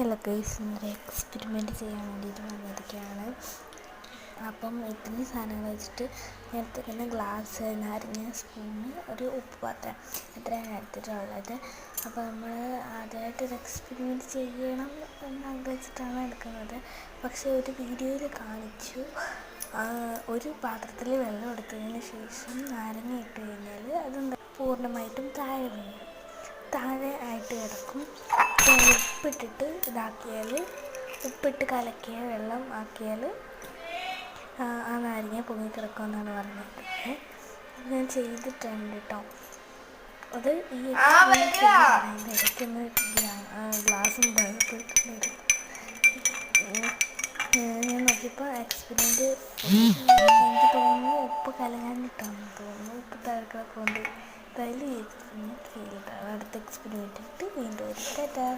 Hello guys, ഇന്നൊരു experiment ചെയ്യാൻ വേണ്ടിയിട്ട് വന്നിരിക്കുകയാണ്. അപ്പം ഇത്രയും സാധനങ്ങൾ വെച്ചിട്ട് ഞാൻ എടുത്തിരിക്കുന്ന ഗ്ലാസ്, നാരങ്ങ, സ്പൂണ്, ഒരു ഉപ്പ് പാത്രം ഇത്രയാണ് എടുത്തിട്ടുള്ളത്. അപ്പോൾ നമ്മൾ ആദ്യമായിട്ടൊരു എക്സ്പെരിമെൻറ്റ് ചെയ്യണം എന്ന് ആഗ്രഹിച്ചിട്ടാണ് എടുക്കുന്നത്. പക്ഷേ ഒരു വീഡിയോയിൽ കാണിച്ചു, ഒരു പാത്രത്തിൽ വെള്ളം എടുത്തതിന് ശേഷം നാരങ്ങ ഇട്ട് കഴിഞ്ഞാൽ അത് പൂർണ്ണമായിട്ടും താഴെ ആയിട്ട് കിടക്കും. ഉപ്പിട്ടിട്ട് ഇതാക്കിയാൽ, ഉപ്പിട്ട് കലക്കിയ വെള്ളം ആക്കിയാൽ ആ നാരങ്ങ പൊങ്ങിക്കിടക്കുമെന്നാണ് പറഞ്ഞത്. ഞാൻ ചെയ്തിട്ടുണ്ട് കേട്ടോ. അത് ഈ എക്സ്പീരിയൻസ് ഇടയ്ക്കൊന്ന് ഗ്ലാസും പോയിട്ടുണ്ടായിരുന്നു. ഞാൻ നോക്കിയപ്പോൾ എക്സ്പെരിമെൻറ്റ് എനിക്ക് തോന്നുന്നു ഉപ്പ് കലങ്ങാനിട്ടാണെന്ന് തോന്നുന്നു. ഉപ്പ് താഴെ കിടക്കുന്നുണ്ട്. എന്തായാലും അടുത്ത എക്സ്പെരിമെൻറ്റ് ഇട്ട് വീണ്ടും വരും. ടാറ്റാ.